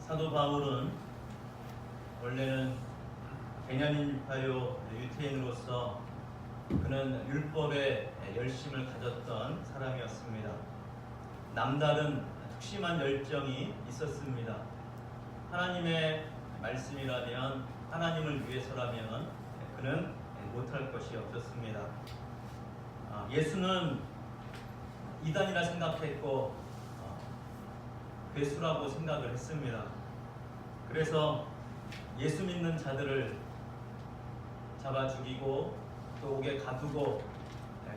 사도 바울은 원래는 베냐민 파요 유태인으로서 그는 율법에 열심을 가졌던 사람이었습니다. 남다른 특심한 열정이 있었습니다. 하나님의 말씀이라면, 하나님을 위해서라면 그는 못할 것이 없었습니다. 예수는 이단이라 생각했고 괴수라고 생각을 했습니다. 그래서 예수 믿는 자들을 잡아 죽이고 또 옥에 가두고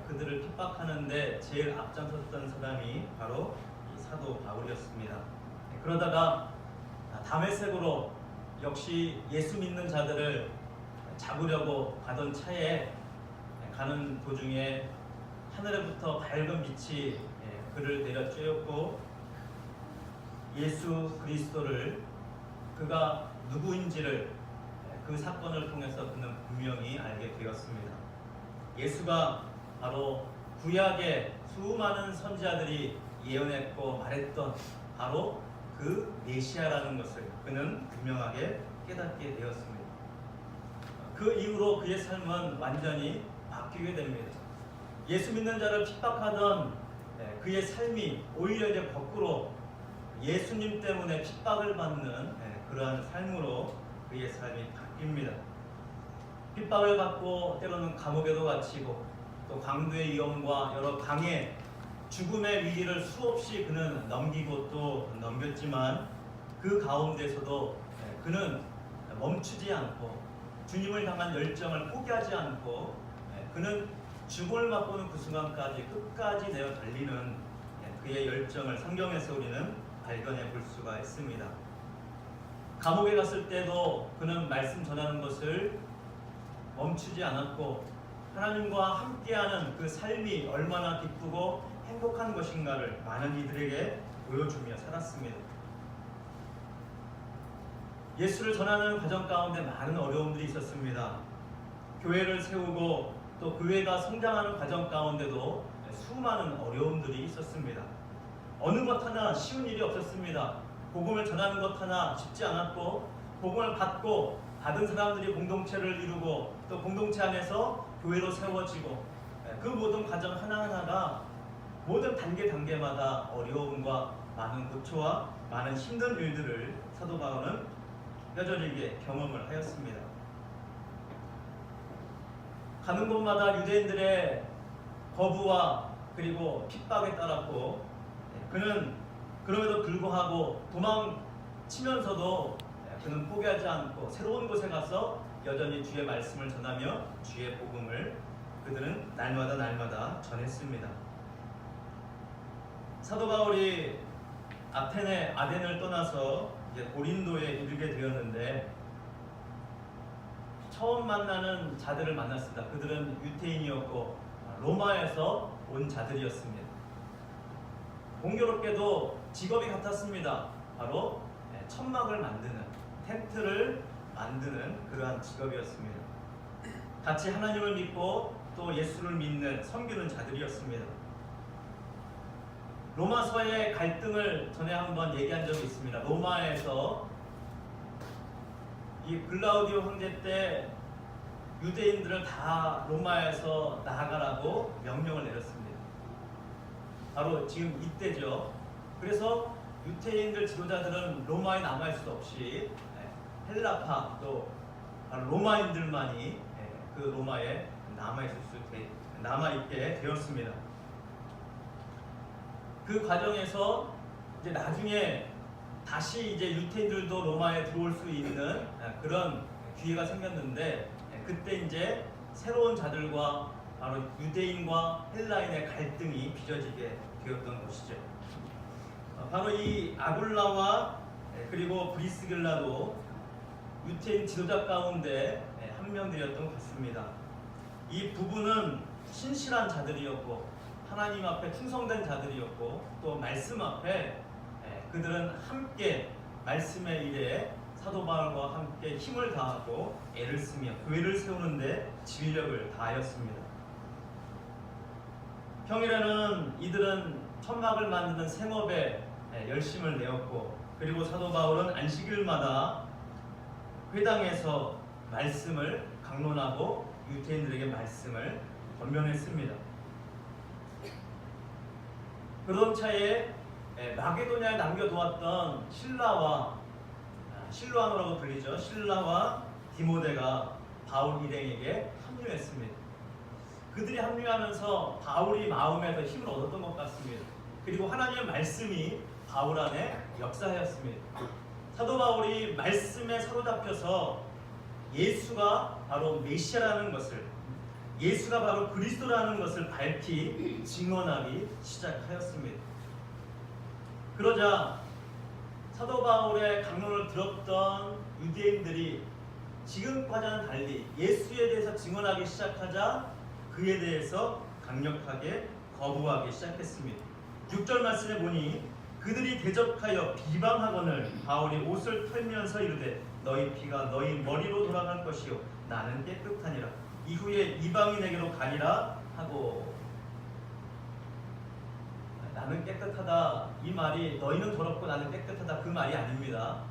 그들을 핍박하는데 제일 앞장섰던 사람이 바로 이 사도 바울이었습니다. 그러다가 다메섹으로 역시 예수 믿는 자들을 잡으려고 가던 차에 가는 도중에 하늘에부터 밝은 빛이 그를 내려 쬐었고 예수 그리스도를 그가 누구인지를 그 사건을 통해서 그는 분명히 알게 되었습니다. 예수가 바로 구약의 수많은 선지자들이 예언했고 말했던 바로 그 메시아라는 것을 그는 분명하게 깨닫게 되었습니다. 그 이후로 그의 삶은 완전히 바뀌게 됩니다. 예수 믿는 자를 핍박하던 그의 삶이 오히려 이제 거꾸로 예수님 때문에 핍박을 받는 그러한 삶으로 그의 삶이 바뀝니다. 핍박을 받고 때로는 감옥에도 갇히고 또 강도의 위험과 여러 강의 죽음의 위기를 수없이 그는 넘기고 또 넘겼지만 그 가운데서도 그는 멈추지 않고 주님을 향한 열정을 포기하지 않고 그는 죽음을 맛보는 그 순간까지 끝까지 내어 달리는 그의 열정을 성경에서 우리는 발견해 볼 수가 있습니다. 감옥에 갔을 때도 그는 말씀 전하는 것을 멈추지 않았고 하나님과 함께하는 그 삶이 얼마나 기쁘고 행복한 것인가를 많은 이들에게 보여주며 살았습니다. 예수를 전하는 과정 가운데 많은 어려움들이 있었습니다. 교회를 세우고 또 교회가 성장하는 과정 가운데도 수많은 어려움들이 있었습니다. 어느 것 하나 쉬운 일이 없었습니다. 복음을 전하는 것 하나 쉽지 않았고 복음을 받은 사람들이 공동체를 이루고 또 공동체 안에서 교회로 세워지고 그 모든 과정 하나하나가 모든 단계마다 어려움과 많은 고초와 많은 힘든 일들을 사도 바울은 뼈저리게 경험을 하였습니다. 가는 곳마다 유대인들의 거부와 그리고 핍박에 따랐고 그는 그럼에도 불구하고 도망치면서도 그는 포기하지 않고 새로운 곳에 가서 여전히 주의 말씀을 전하며 주의 복음을 그들은 날마다 전했습니다. 사도 바울이 아덴을 떠나서 이제 고린도에 이르게 되었는데 처음 만나는 자들을 만났습니다. 그들은 유태인이었고 로마에서 온 자들이었습니다. 공교롭게도 직업이 같았습니다. 바로 천막을 만드는, 텐트를 만드는 그러한 직업이었습니다. 같이 하나님을 믿고 또 예수를 믿는 섬기는 자들이었습니다. 로마서의 갈등을 전에 한번 얘기한 적이 있습니다. 로마에서 이 글라우디오 황제 때 유대인들을 다 로마에서 나가라고 명령을 내렸습니다. 바로 지금 이때죠. 그래서 유태인들 지도자들은 로마에 남아있을 수 없이 헬라파 또 로마인들만이 그 로마에 남아있게 되었습니다. 그 과정에서 이제 나중에 다시 이제 유태인들도 로마에 들어올 수 있는 그런 기회가 생겼는데 그때 이제 새로운 자들과 바로 유대인과 헬라인의 갈등이 빚어지게 되었던 것이죠. 바로 이 아굴라와 그리고 브리스길라도 유태인 지도자 가운데 한 명들이었던 것 같습니다. 이 부부는 신실한 자들이었고 하나님 앞에 충성된 자들이었고 또 말씀 앞에 그들은 함께 말씀의 일에 사도 바울과 함께 힘을 다하고 애를 쓰며 교회를 세우는데 진력을 다하였습니다. 평일에는 이들은 천막을 만드는 생업에 열심을 내었고 그리고 사도 바울은 안식일마다 회당에서 말씀을 강론하고 유대인들에게 말씀을 권면했습니다. 그런 차에 마게도냐에 남겨두었던 실로아노라고 불리죠. 실라와 디모데가 바울 일행에게 합류했습니다. 그들이 합류하면서 바울이 마음에 더 힘을 얻었던 것 같습니다. 그리고 하나님의 말씀이 바울 안에 역사하였습니다. 사도 바울이 말씀에 사로잡혀서 예수가 바로 메시아라는 것을, 예수가 바로 그리스도라는 것을 밝히 증언하기 시작하였습니다. 그러자 사도 바울의 강론을 들었던 유대인들이 지금과는 달리 예수에 대해서 증언하기 시작하자 그에 대해서 강력하게 거부하기 시작했습니다. 6절 말씀에 보니 그들이 대적하여 비방하거늘 바울이 옷을 털면서 이르되 너희 피가 너희 머리로 돌아갈 것이요 나는 깨끗하니라. 이후에 이방인에게로 가니라 하고, 나는 깨끗하다 이 말이 너희는 더럽고 나는 깨끗하다 그 말이 아닙니다.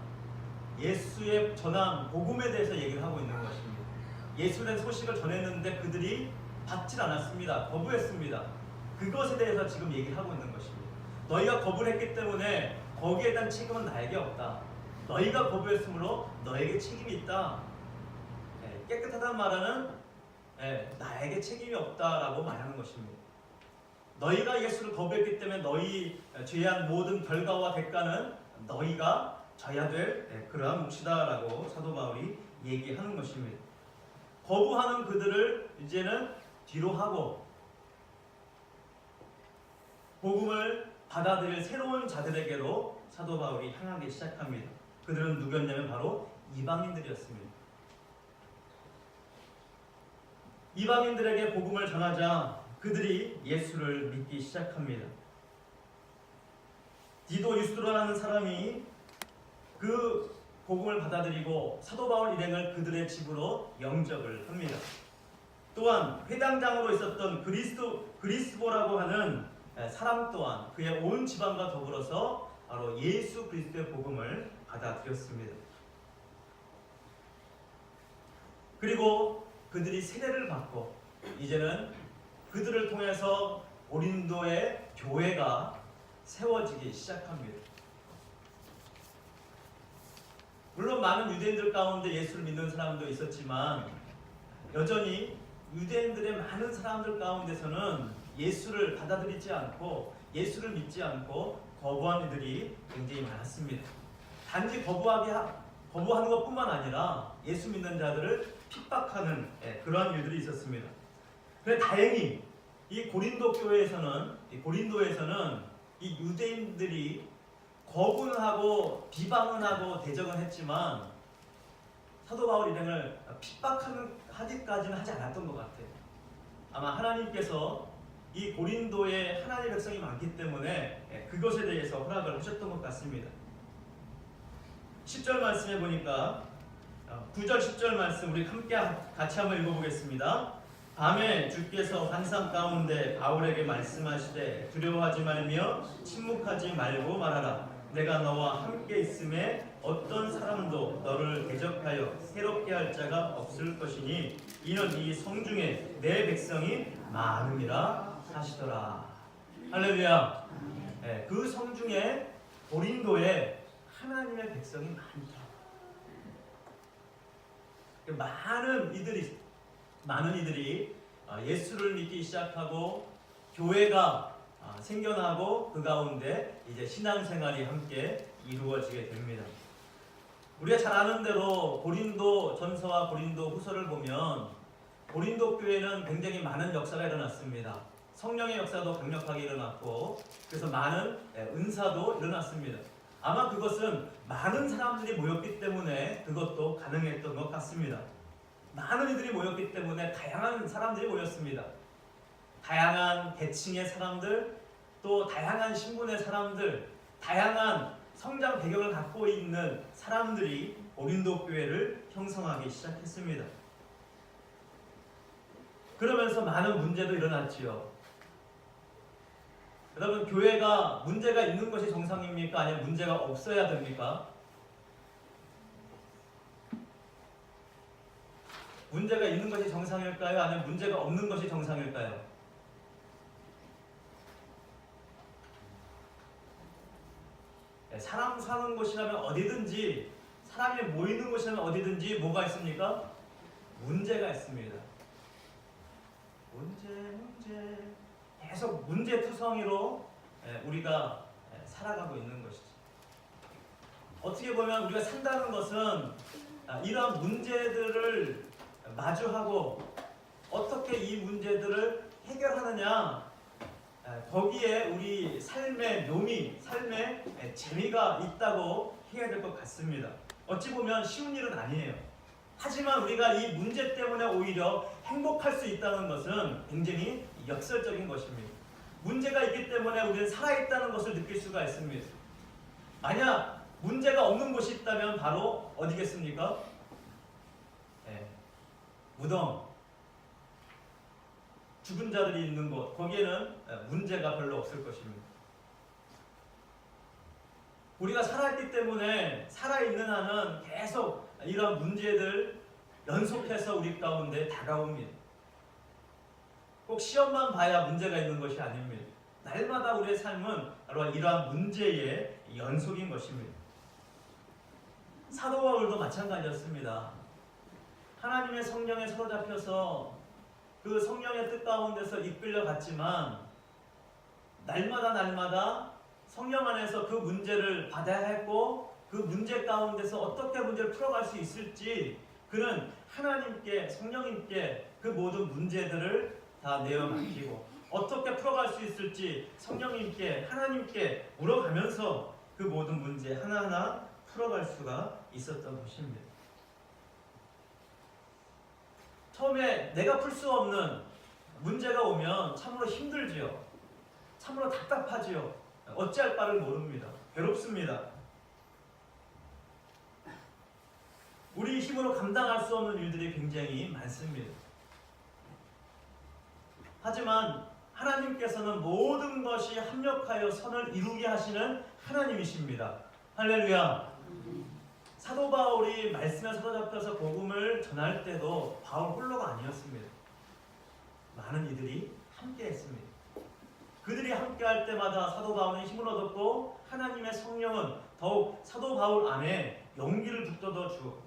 예수의 전함 복음에 대해서 얘기를 하고 있는 것입니다. 예수의 소식을 전했는데 그들이 받질 않았습니다. 거부했습니다. 그것에 대해서 지금 얘기를 하고 있는 것입니다. 너희가 거부를 했기 때문에 거기에 대한 책임은 나에게 없다. 너희가 거부했으므로 너에게 책임이 있다. 깨끗하다는 말은 나에게 책임이 없다라고 말하는 것입니다. 너희가 예수를 거부했기 때문에 너희 죄한 모든 결과와 대가는 너희가 져야 될 그러한 몫이다라고 사도 바울이 얘기하는 것입니다. 거부하는 그들을 이제는 뒤로 하고 복음을 받아들일 새로운 자들에게로 사도 바울이 향하기 시작합니다. 그들은 누구였냐면 바로 이방인들이었습니다. 이방인들에게 복음을 전하자 그들이 예수를 믿기 시작합니다. 디도 유스도라는 사람이 그 복음을 받아들이고 사도 바울 일행을 그들의 집으로 영접을 합니다. 또한 회당장으로 있었던 그리스보라고 하는 사람 또한 그의 온 집안과 더불어서 바로 예수 그리스도의 복음을 받아들였습니다. 그리고 그들이 세례를 받고 이제는 그들을 통해서 고린도의 교회가 세워지기 시작합니다. 물론 많은 유대인들 가운데 예수를 믿는 사람도 있었지만 여전히 유대인들의 많은 사람들 가운데서는 예수를 받아들이지 않고 예수를 믿지 않고 거부한 이들이 굉장히 많았습니다. 단지 거부하는 것뿐만 아니라 예수 믿는 자들을 핍박하는 그러한 일들이 있었습니다. 그런데 다행히 이 고린도에서는 이 유대인들이 거부는 하고 비방은 하고 대적은 했지만 사도 바울 일행을 핍박하기까지는 하지 않았던 것 같아요. 아마 하나님께서 이 고린도에 하나님의 백성이 많기 때문에 그것에 대해서 허락을 하셨던 것 같습니다. 10절 말씀해 보니까 9절 10절 말씀 우리 함께 같이 한번 읽어보겠습니다. 밤에 주께서 환상 가운데 바울에게 말씀하시되 두려워하지 말며 침묵하지 말고 말하라. 내가 너와 함께 있음에 어떤 사람도 너를 대적하여 새롭게 할 자가 없을 것이니 이는 이 성중에 내 백성이 많음이라 하시더라. 할렐루야. 그 성중에 고린도에 하나님의 백성이 많다. 많은 이들이 예수를 믿기 시작하고 교회가 생겨나고 그 가운데 이제 신앙생활이 함께 이루어지게 됩니다. 우리가 잘 아는 대로 고린도 전서와 고린도 후서를 보면 고린도 교회는 굉장히 많은 역사가 일어났습니다. 성령의 역사도 강력하게 일어났고 그래서 많은 은사도 일어났습니다. 아마 그것은 많은 사람들이 모였기 때문에 그것도 가능했던 것 같습니다. 많은 이들이 모였기 때문에 다양한 사람들이 모였습니다. 다양한 계층의 사람들, 또 다양한 신분의 사람들, 다양한 성장 배경을 갖고 있는 사람들이 고린도 교회를 형성하기 시작했습니다. 그러면서 많은 문제도 일어났지요. 여러분, 교회가 문제가 있는 것이 정상입니까? 아니면 문제가 없어야 됩니까? 문제가 있는 것이 정상일까요? 아니면 문제가 없는 것이 정상일까요? 사람 사는 곳이라면 어디든지, 사람이 모이는 곳이라면 어디든지 뭐가 있습니까? 문제가 있습니다. 문제 계속 문제투성이로 우리가 살아가고 있는 것이죠. 어떻게 보면 우리가 산다는 것은 이러한 문제들을 마주하고 어떻게 이 문제들을 해결하느냐, 거기에 우리 삶의 묘미, 삶의 재미가 있다고 해야 될 것 같습니다. 어찌 보면 쉬운 일은 아니에요. 하지만 우리가 이 문제 때문에 오히려 행복할 수 있다는 것은 굉장히 역설적인 것입니다. 문제가 있기 때문에 우리는 살아있다는 것을 느낄 수가 있습니다. 만약 문제가 없는 곳이 있다면 바로 어디겠습니까? 무덤, 죽은 자들이 있는 곳, 거기에는 문제가 별로 없을 것입니다. 우리가 살아있기 때문에 살아있는 한은 계속 이런 문제들 연속해서 우리 가운데 다가옵니다. 꼭 시험만 봐야 문제가 있는 것이 아닙니다. 날마다 우리의 삶은 바로 이러한 문제의 연속인 것입니다. 사도 바울도 마찬가지였습니다. 하나님의 성령에 사로잡혀서 그 성령의 뜻 가운데서 이끌려 갔지만 날마다 성령 안에서 그 문제를 받아야 했고, 그 문제 가운데서 어떻게 문제를 풀어갈 수 있을지 그는 하나님께, 성령님께 그 모든 문제들을 다 내어 맡기고 어떻게 풀어갈 수 있을지 성령님께, 하나님께 물어가면서 그 모든 문제 하나하나 풀어갈 수가 있었던 것입니다. 처음에 내가 풀 수 없는 문제가 오면 참으로 힘들지요. 참으로 답답하지요. 어찌할 바를 모릅니다. 괴롭습니다. 우리 힘으로 감당할 수 없는 일들이 굉장히 많습니다. 하지만 하나님께서는 모든 것이 합력하여 선을 이루게 하시는 하나님이십니다. 할렐루야. 사도 바울이 말씀에 사로잡혀서 복음을 전할 때도 바울 홀로가 아니었습니다. 많은 이들이 함께 했습니다. 그들이 함께 할 때마다 사도 바울은 힘을 얻었고, 하나님의 성령은 더욱 사도 바울 안에 용기를 북돋워 주고,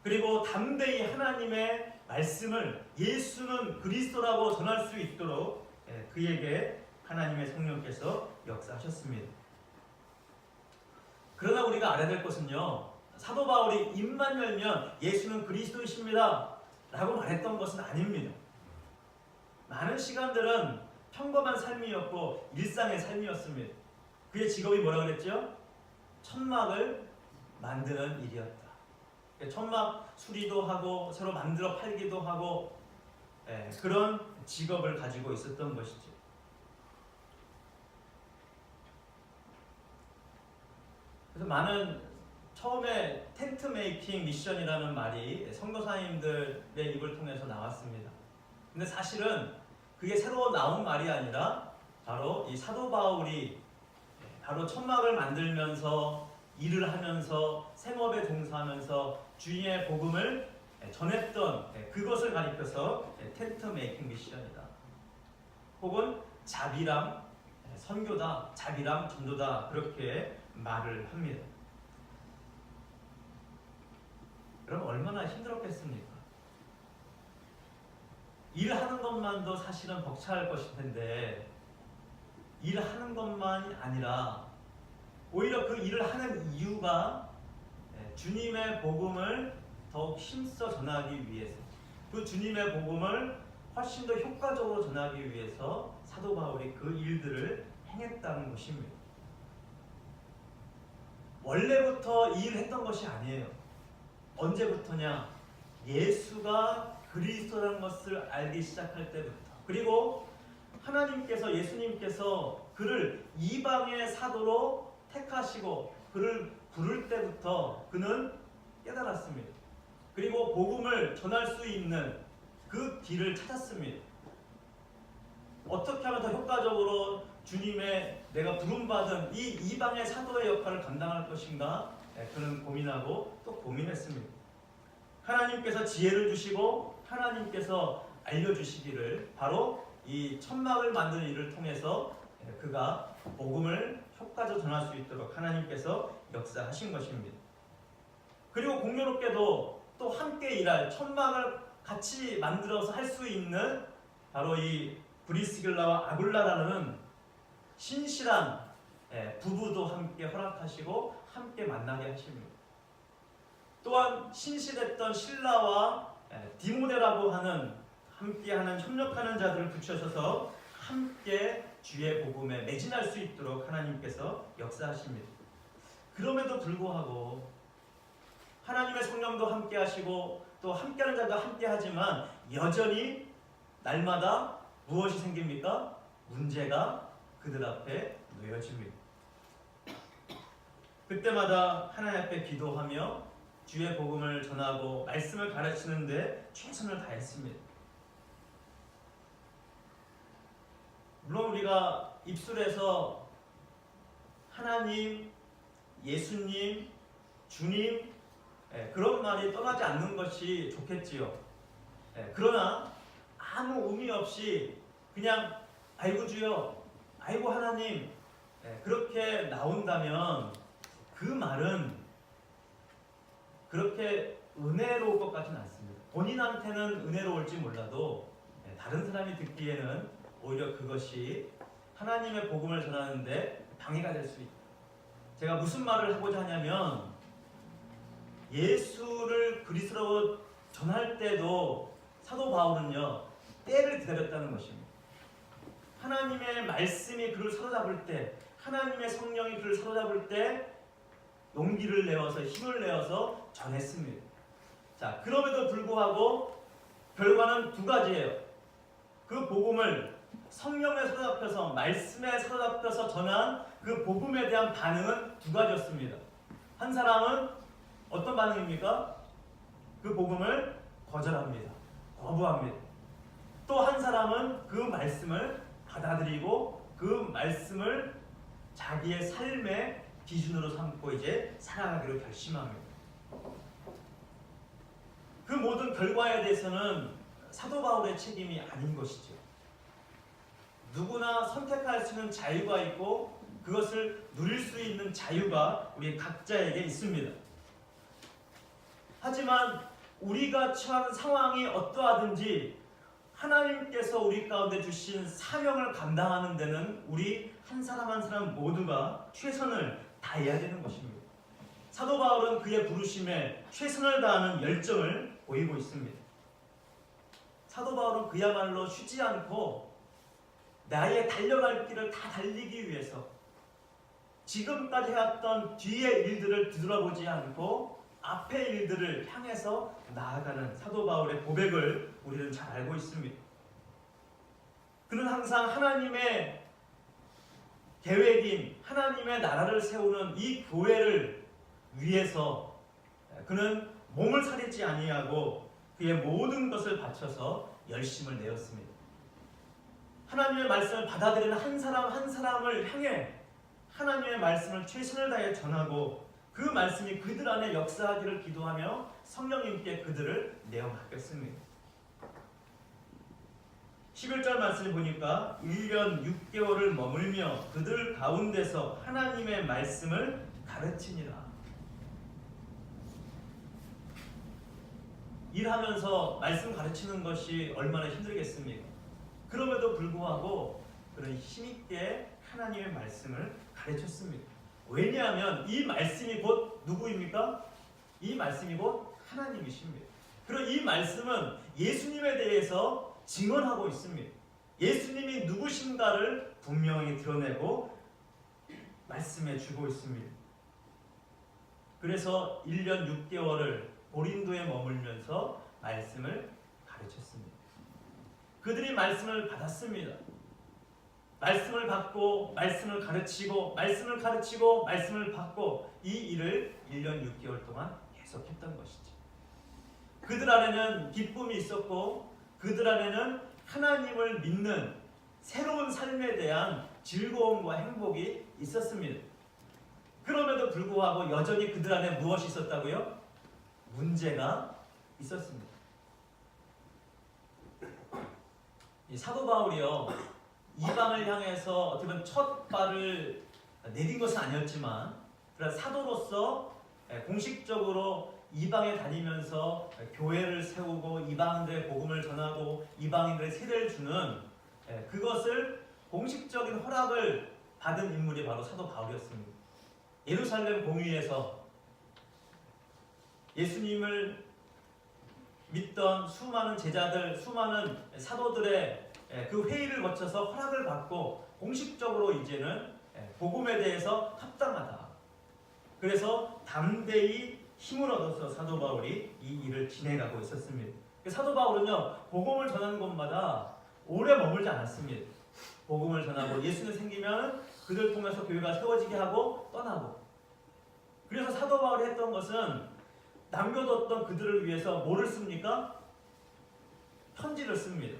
그리고 담대히 하나님의 말씀을 예수는 그리스도라고 전할 수 있도록 그에게 하나님의 성령께서 역사하셨습니다. 그러나 우리가 알아야 될 것은요, 사도 바울이 입만 열면 예수는 그리스도이십니다 라고 말했던 것은 아닙니다. 많은 시간들은 평범한 삶이었고 일상의 삶이었습니다. 그의 직업이 뭐라 그랬죠? 천막을 만드는 일이었다. 천막 수리도 하고 새로 만들어 팔기도 하고 그런 직업을 가지고 있었던 것이죠. 그래서 많은 처음에 텐트 메이킹 미션이라는 말이 선교사님들의 입을 통해서 나왔습니다. 근데 사실은 그게 새로 나온 말이 아니라 바로 이 사도 바울이 바로 천막을 만들면서 일을 하면서 생업에 종사하면서 주님의 복음을 전했던 그것을 가리켜서 텐트 메이킹 미션이다. 혹은 자비랑 선교다, 자비랑 전도다, 그렇게 말을 합니다. 그럼 얼마나 힘들었겠습니까? 일하는 것만도 사실은 벅찰 것일 텐데, 일하는 것만이 아니라 오히려 그 일을 하는 이유가 주님의 복음을 더욱 힘써 전하기 위해서, 그 주님의 복음을 훨씬 더 효과적으로 전하기 위해서 사도 바울이 그 일들을 행했다는 것입니다. 원래부터 이 일을 했던 것이 아니에요. 언제부터냐? 예수가 그리스도라는 것을 알기 시작할 때부터, 그리고 하나님께서, 예수님께서 그를 이방의 사도로 택하시고 그를 부를 때부터 그는 깨달았습니다. 그리고 복음을 전할 수 있는 그 길을 찾았습니다. 어떻게 하면 더 효과적으로 주님의 내가 부름받은 이 이방의 사도의 역할을 감당할 것인가? 그는 고민하고 또 고민했습니다. 하나님께서 지혜를 주시고 하나님께서 알려주시기를 바로 이 천막을 만드는 일을 통해서 그가 복음을 효과적으로 전할 수 있도록 하나님께서 역사하신 것입니다. 그리고 공교롭게도 또 함께 일할 천막을 같이 만들어서 할 수 있는 바로 이 브리스길라와 아굴라라는 신실한 부부도 함께 허락하시고 함께 만나게 하십니다. 또한 신실했던 신라와 디모데라고 하는 함께하는 협력하는 자들을 붙여셔서 함께 주의 복음에 매진할 수 있도록 하나님께서 역사하십니다. 그럼에도 불구하고 하나님의 성령도 함께 하시고 또 함께하는 자가 함께 하지만 여전히 날마다 무엇이 생깁니까? 문제가 그들 앞에 놓여집니다. 그때마다 하나님 앞에 기도하며 주의 복음을 전하고 말씀을 가르치는데 최선을 다했습니다. 물론 우리가 입술에서 하나님, 예수님, 주님 그런 말이 떠나지 않는 것이 좋겠지요. 그러나 아무 의미 없이 그냥 아이고 주여, 아이고 하나님 그렇게 나온다면 그 말은 그렇게 은혜로울 것 같지는 않습니다. 본인한테는 은혜로울지 몰라도 다른 사람이 듣기에는 오히려 그것이 하나님의 복음을 전하는데 방해가 될 수 있다. 제가 무슨 말을 하고자 하냐면 예수를 그리스도로 전할 때도 사도 바울은요 때를 기다렸다는 것입니다. 하나님의 말씀이 그를 사로잡을 때, 하나님의 성령이 그를 사로잡을 때 용기를 내어서 힘을 내어서 전했습니다. 자, 그럼에도 불구하고 결과는 두 가지예요. 그 복음을 성령에 사로잡혀서 말씀에 사로잡혀서 전한 그 복음에 대한 반응은 두 가지였습니다. 한 사람은 어떤 반응입니까? 그 복음을 거절합니다. 거부합니다. 또 한 사람은 그 말씀을 받아들이고 그 말씀을 자기의 삶의 기준으로 삼고 이제 살아가기로 결심합니다. 그 모든 결과에 대해서는 사도 바울의 책임이 아닌 것이죠. 누구나 선택할 수 있는 자유가 있고 그것을 누릴 수 있는 자유가 우리 각자에게 있습니다. 하지만 우리가 처한 상황이 어떠하든지 하나님께서 우리 가운데 주신 사명을 감당하는 데는 우리 한 사람 한 사람 모두가 최선을 다해야 되는 것입니다. 사도 바울은 그의 부르심에 최선을 다하는 열정을 보이고 있습니다. 사도 바울은 그야말로 쉬지 않고 나의 달려갈 길을 다 달리기 위해서 지금까지 해왔던 뒤의 일들을 뒤돌아보지 않고 앞의 일들을 향해서 나아가는 사도 바울의 고백을 우리는 잘 알고 있습니다. 그는 항상 하나님의 계획인 하나님의 나라를 세우는 이 교회를 위해서 그는 몸을 사리지 아니하고 그의 모든 것을 바쳐서 열심을 내었습니다. 하나님의 말씀을 받아들이는 한 사람 한 사람을 향해 하나님의 말씀을 최선을 다해 전하고 그 말씀이 그들 안에 역사하기를 기도하며 성령님께 그들을 내어 맡겼습니다. 11절 말씀을 보니까 1년 6개월을 머물며 그들 가운데서 하나님의 말씀을 가르치니라. 일하면서 말씀 가르치는 것이 얼마나 힘들겠습니까? 그럼에도 불구하고 그런 힘있게 하나님의 말씀을 가르쳤습니다. 왜냐하면 이 말씀이 곧 누구입니까? 이 말씀이 곧 하나님이십니다. 그리고 이 말씀은 예수님에 대해서 증언하고 있습니다. 예수님이 누구신가를 분명히 드러내고 말씀해 주고 있습니다. 그래서 1년 6개월을 고린도에 머물면서 말씀을 가르쳤습니다. 그들이 말씀을 받았습니다. 말씀을 받고 말씀을 가르치고 말씀을 가르치고 말씀을 받고 이 일을 1년 6개월 동안 계속했던 것이죠. 그들 안에는 기쁨이 있었고 그들 안에는 하나님을 믿는 새로운 삶에 대한 즐거움과 행복이 있었습니다. 그럼에도 불구하고 여전히 그들 안에 무엇이 있었다고요? 문제가 있었습니다. 이 사도 바울이요, 이방을 향해서 어떻게 보면 첫 발을 내딘 것은 아니었지만, 그러나 사도로서 공식적으로 이방에 다니면서 교회를 세우고 이방인들의 복음을 전하고 이방인들의 세례를 주는, 그것을 공식적인 허락을 받은 인물이 바로 사도 바울이었습니다. 예루살렘 공의에서 예수님을 믿던 수많은 제자들, 수많은 사도들의 그 회의를 거쳐서 허락을 받고 공식적으로 이제는 복음에 대해서 합당하다. 그래서 담대히 힘을 얻어서 사도 바울이 이 일을 진행하고 있었습니다. 사도 바울은요, 복음을 전하는 곳마다 오래 머물지 않았습니다. 복음을 전하고 예수는 생기면 그들 통해서 교회가 세워지게 하고 떠나고. 그래서 사도 바울이 했던 것은 남겨뒀던 그들을 위해서 뭐를 씁니까? 편지를 씁니다.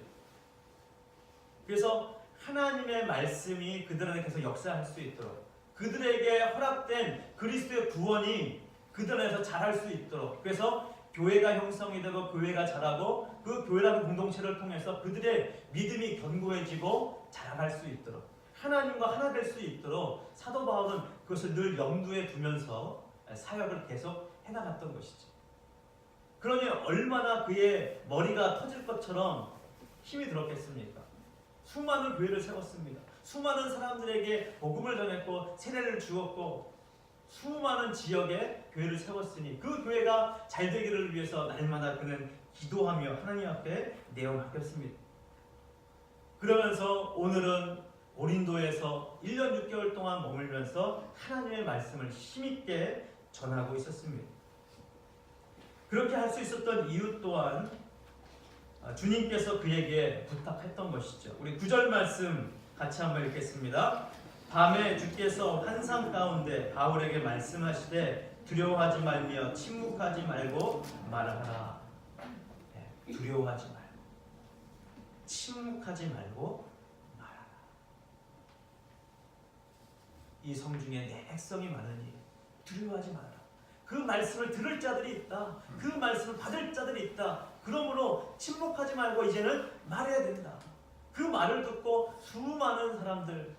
그래서 하나님의 말씀이 그들 안에 계속 역사할 수 있도록, 그들에게 허락된 그리스도의 구원이 그들 안에서 자랄 수 있도록, 그래서 교회가 형성이 되고 교회가 자라고 그 교회라는 공동체를 통해서 그들의 믿음이 견고해지고 자라갈 수 있도록, 하나님과 하나 될 수 있도록 사도 바울은 그것을 늘 염두에 두면서 사역을 계속 해나갔던 것이죠. 그러니 얼마나 그의 머리가 터질 것처럼 힘이 들었겠습니까? 수많은 교회를 세웠습니다. 수많은 사람들에게 복음을 전했고 세례를 주었고 수많은 지역에 교회를 세웠으니 그 교회가 잘 되기를 위해서 날마다 그는 기도하며 하나님 앞에 내어맡겼습니다. 그러면서 오늘은 고린도에서 1년 6개월 동안 머물면서 하나님의 말씀을 힘있게 전하고 있었습니다. 그렇게 할 수 있었던 이유 또한 주님께서 그에게 부탁했던 것이죠. 우리 9절 말씀 같이 한번 읽겠습니다. 밤에 주께서 환상 가운데 바울에게 말씀하시되 두려워하지 말며 침묵하지 말고 말하라. 두려워하지 말고 침묵하지 말고 말하라. 이 성중에 내 백성이 많으니 두려워하지 말아라. 그 말씀을 들을 자들이 있다. 그 말씀을 받을 자들이 있다. 그러므로 침묵하지 말고 이제는 말해야 된다. 그 말을 듣고 수많은 사람들,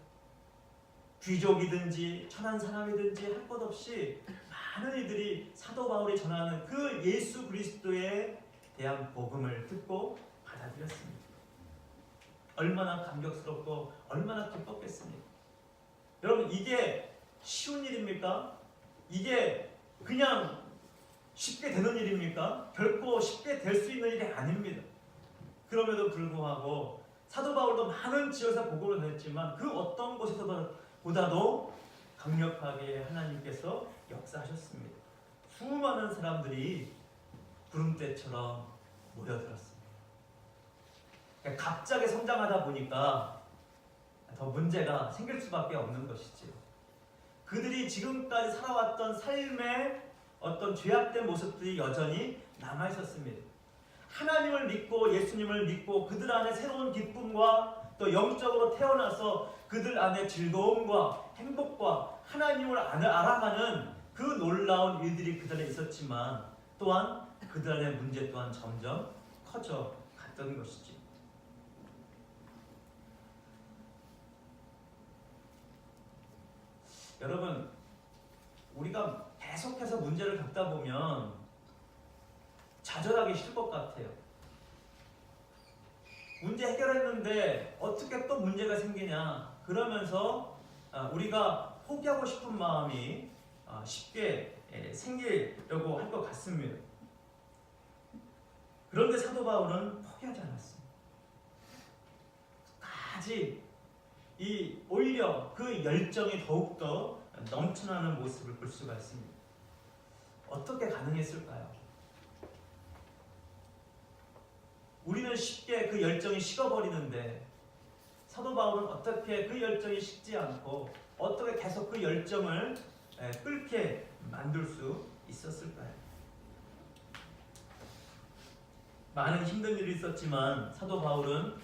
귀족이든지 천한 사람이든지 할 것 없이 많은 이들이 사도 바울이 전하는 그 예수 그리스도에 대한 복음을 듣고 받아들였습니다. 얼마나 감격스럽고 얼마나 기뻤겠습니까? 여러분, 이게 쉬운 일입니까? 이게 그냥 쉽게 되는 일입니까? 결코 쉽게 될 수 있는 일이 아닙니다. 그럼에도 불구하고 사도 바울도 많은 지역에서 복음을 전했지만 그 어떤 곳에서보다도 강력하게 하나님께서 역사하셨습니다. 수많은 사람들이 구름대처럼 모여들었습니다. 그러니까 갑자기 성장하다 보니까 더 문제가 생길 수밖에 없는 것이지요. 그들이 지금까지 살아왔던 삶의 어떤 죄악된 모습들이 여전히 남아있었습니다. 하나님을 믿고 예수님을 믿고 그들 안에 새로운 기쁨과 또 영적으로 태어나서 그들 안에 즐거움과 행복과 하나님을 알아가는 그 놀라운 일들이 그들 안에 있었지만 또한 그들 안에 문제 또한 점점 커져 갔던 것이지. 여러분, 우리가 계속해서 문제를 겪다 보면 좌절하기 싫을 것 같아요. 문제 해결했는데 어떻게 또 문제가 생기냐, 그러면서 우리가 포기하고 싶은 마음이 쉽게 생기려고 할 것 같습니다. 그런데 사도 바울은 포기하지 않았습니다. 끝까지 오히려 그 열정이 더욱더 넘쳐나는 모습을 볼 수가 있습니다. 어떻게 가능했을까요? 우리는 쉽게 그 열정이 식어버리는데 사도 바울은 어떻게 그 열정이 식지 않고 어떻게 계속 그 열정을 끓게 만들 수 있었을까요? 많은 힘든 일이 있었지만 사도 바울은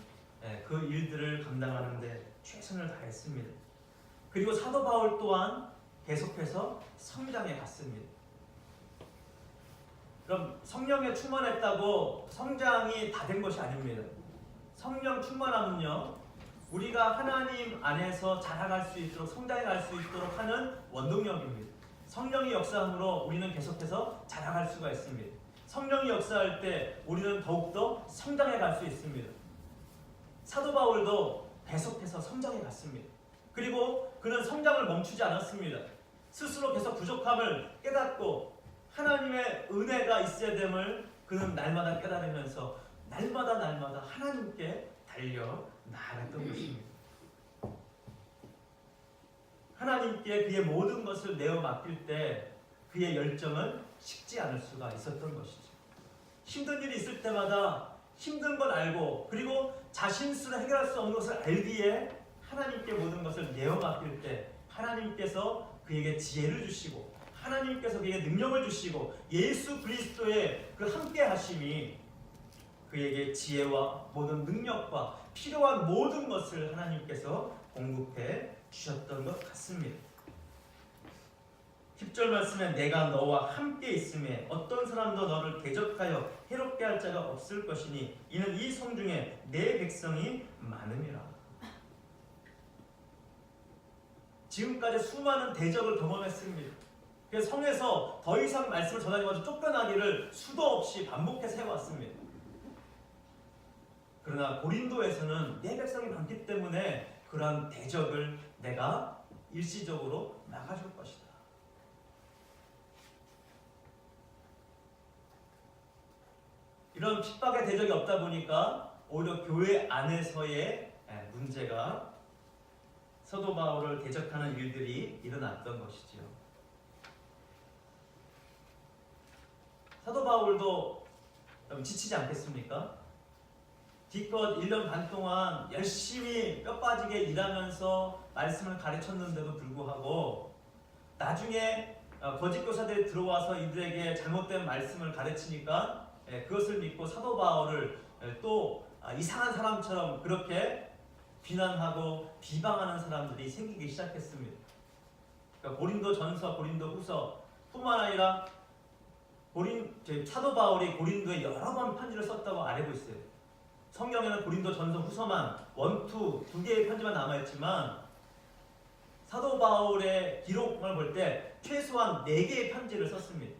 그 일들을 감당하는데 최선을 다했습니다. 그리고 사도 바울 또한 계속해서 성장해 갔습니다. 그럼 성령에 충만했다고 성장이 다 된 것이 아닙니다. 성령 충만함은요, 우리가 하나님 안에서 자라갈 수 있도록, 성장해 갈 수 있도록 하는 원동력입니다. 성령이 역사함으로 우리는 계속해서 자라갈 수가 있습니다. 성령이 역사할 때 우리는 더욱더 성장해 갈 수 있습니다. 사도 바울도 계속해서 성장해 갔습니다. 그리고 그는 성장을 멈추지 않았습니다. 스스로 계속 부족함을 깨닫고 하나님의 은혜가 있어야 됨을 그는 날마다 깨달으면서 날마다 하나님께 달려 나아갔던 것입니다. 하나님께 그의 모든 것을 내어 맡길 때 그의 열정은 식지 않을 수가 있었던 것이죠. 힘든 일이 있을 때마다 힘든 걸 알고, 그리고 자신 스스로 해결할 수 없는 것을 알기에 하나님께 모든 것을 내어 맡길 때 하나님께서 그에게 지혜를 주시고, 하나님께서 그에게 능력을 주시고, 예수 그리스도의 그 함께 하심이 그에게 지혜와 모든 능력과 필요한 모든 것을 하나님께서 공급해 주셨던 것 같습니다. 10절 말씀에 내가 너와 함께 있음에 어떤 사람도 너를 대적하여 해롭게 할 자가 없을 것이니 이는 이 성 중에 내 백성이 많음이라. 지금까지 수많은 대적을 경험했습니다. 그래서 성에서 더 이상 말씀을 전하기마저 쫓겨나기를 수도 없이 반복해서 해왔습니다. 그러나 고린도에서는 내 백성이 많기 때문에 그러한 대적을 내가 일시적으로 막아줄 것이다. 이런 핍박의 대적이 없다 보니까 오히려 교회 안에서의 문제가 사도 바울을 대적하는 일들이 일어났던 것이지요. 사도 바울도 지치지 않겠습니까? 기껏 1년 반 동안 열심히 뼈 빠지게 일하면서 말씀을 가르쳤는데도 불구하고 나중에 거짓 교사들이 들어와서 이들에게 잘못된 말씀을 가르치니까 그것을 믿고 사도 바울을 또 이상한 사람처럼 그렇게 비난하고 비방하는 사람들이 생기기 시작했습니다. 그러니까 고린도 전서, 고린도 후서 뿐만 아니라 사도 바울이 고린도에 여러 번 편지를 썼다고 알고 있어요. 성경에는 고린도 전서 후서만 두 개의 편지만 남아있지만 사도 바울의 기록을 볼 때 최소한 4개의 편지를 썼습니다.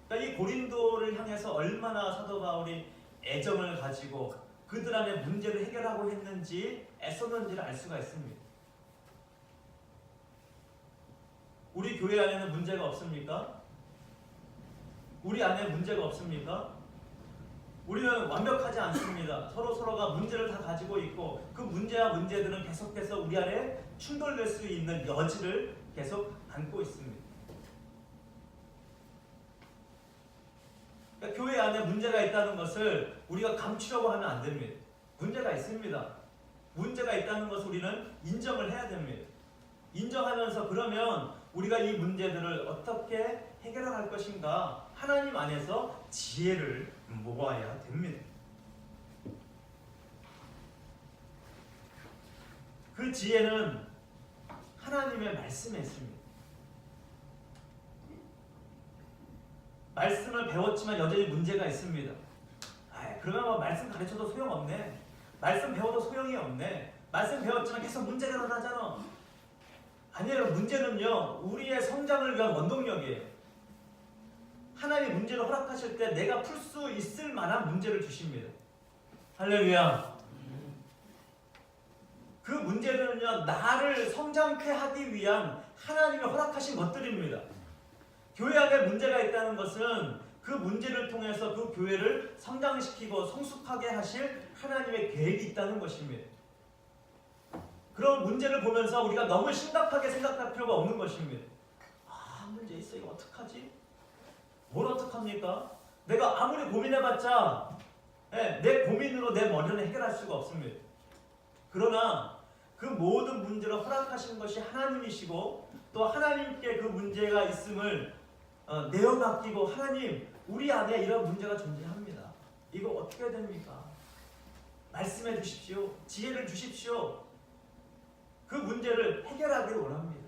그러니까 이 고린도를 향해서 얼마나 사도 바울이 애정을 가지고 그들 안에 문제를 해결하고 했는지 애썼는지를 알 수가 있습니다. 우리 교회 안에는 문제가 없습니까? 우리 안에 문제가 없습니까? 우리는 완벽하지 않습니다. 서로가 문제를 다 가지고 있고 그 문제와 문제들은 계속해서 우리 안에 충돌될 수 있는 여지를 계속 안고 있습니다. 그러니까 교회 안에 문제가 있다는 것을 우리가 감추려고 하면 안 됩니다. 문제가 있습니다. 문제가 있다는 것을 우리는 인정을 해야 됩니다. 인정하면서 그러면 우리가 이 문제들을 어떻게 해결할 것인가 하나님 안에서 지혜를 모아야 됩니다. 그 지혜는 하나님의 말씀에 있습니다. 말씀을 배웠지만 여전히 문제가 있습니다. 그러면 말씀 가르쳐도 소용없네. 말씀 배워도 소용이 없네. 말씀 배웠지만 계속 문제가 일어나잖아. 아니에요. 문제는요, 우리의 성장을 위한 원동력이에요. 하나님이 문제를 허락하실 때 내가 풀 수 있을 만한 문제를 주십니다. 할렐루야. 그 문제들은요, 나를 성장케 하기 위한 하나님이 허락하신 것들입니다. 교회 안에 문제가 있다는 것은 그 문제를 통해서 그 교회를 성장시키고 성숙하게 하실 하나님의 계획이 있다는 것입니다. 그런 문제를 보면서 우리가 너무 심각하게 생각할 필요가 없는 것입니다. 문제 있어. 이거 어떡하지? 뭘 어떡합니까? 내가 아무리 고민해봤자 내 고민으로 내 머리는 해결할 수가 없습니다. 그러나 그 모든 문제를 허락하신 것이 하나님이시고 또 하나님께 그 문제가 있음을 내어 맡기고 하나님, 우리 안에 이런 문제가 존재합니다. 이거 어떻게 해야 됩니까? 말씀해 주십시오. 지혜를 주십시오. 그 문제를 해결하기를 원합니다.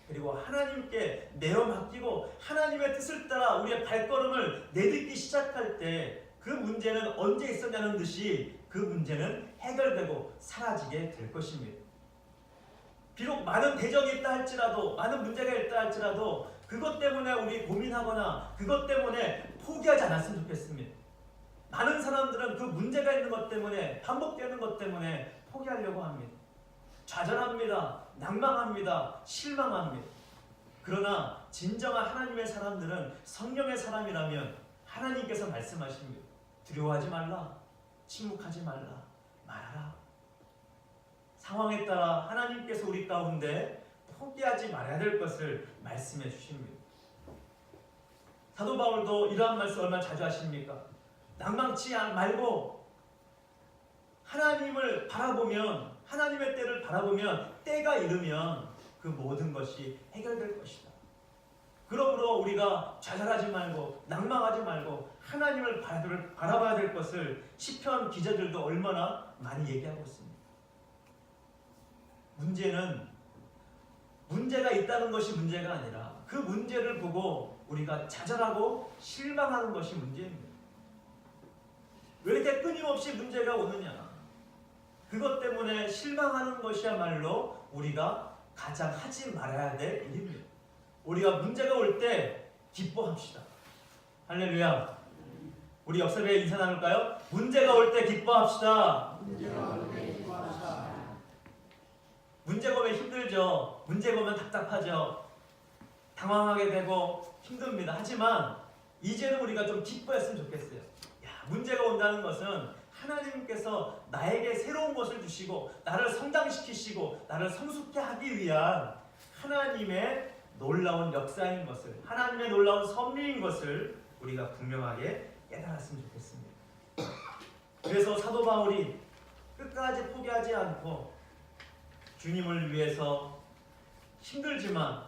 그리고 하나님께 내어 맡기고 하나님의 뜻을 따라 우리의 발걸음을 내딛기 시작할 때 그 문제는 언제 있었냐는 듯이 그 문제는 해결되고 사라지게 될 것입니다. 비록 많은 대적이 있다 할지라도, 많은 문제가 있다 할지라도 그것 때문에 우리 고민하거나 그것 때문에 포기하지 않았으면 좋겠습니다. 많은 사람들은 그 문제가 있는 것 때문에, 반복되는 것 때문에 포기하려고 합니다. 좌절합니다. 낭망합니다. 실망합니다. 그러나 진정한 하나님의 사람들은, 성령의 사람이라면 하나님께서 말씀하십니다. 두려워하지 말라. 침묵하지 말라. 말하라. 상황에 따라 하나님께서 우리 가운데 포기하지 말아야 될 것을 말씀해 주십니다. 사도 바울도 이러한 말씀 얼마나 자주 하십니까? 낭망치 말고 하나님을 바라보면, 하나님의 때를 바라보면 때가 이르면 그 모든 것이 해결될 것이다. 그러므로 우리가 좌절하지 말고 낭망하지 말고 하나님을 바라봐야 될 것을 시편 기자들도 얼마나 많이 얘기하고 있습니다. 문제는 문제가 있다는 것이 문제가 아니라 그 문제를 보고 우리가 좌절하고 실망하는 것이 문제입니다. 왜 이렇게 끊임없이 문제가 오느냐? 그것 때문에 실망하는 것이야말로 우리가 가장 하지 말아야 될 일입니다. 우리가 문제가 올 때 기뻐합시다. 할렐루야. 우리 역사에 인사 나눌까요? 문제가 올 때 기뻐합시다. 문제가 오면 힘들죠. 문제가 오면 답답하죠. 당황하게 되고 힘듭니다. 하지만 이제는 우리가 좀 기뻐했으면 좋겠어요. 문제가 온다는 것은 하나님께서 나에게 새로운 것을 주시고 나를 성장시키시고 나를 성숙케 하기 위한 하나님의 놀라운 역사인 것을, 하나님의 놀라운 섭리인 것을 우리가 분명하게 깨달았으면 좋겠습니다. 그래서 사도 바울이 끝까지 포기하지 않고 주님을 위해서 힘들지만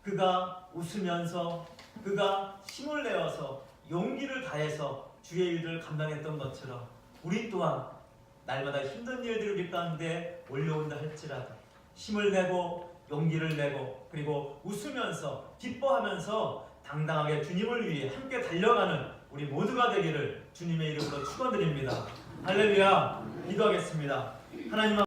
그가 웃으면서, 그가 힘을 내어서 용기를 다해서 주의 일을 감당했던 것처럼 우리 또한 날마다 힘든 일들이 우리 가운데 올려온다 할지라도 힘을 내고 용기를 내고 그리고 웃으면서 기뻐하면서 당당하게 주님을 위해 함께 달려가는 우리 모두가 되기를 주님의 이름으로 축원드립니다. 할렐루야. 기도하겠습니다. 하나님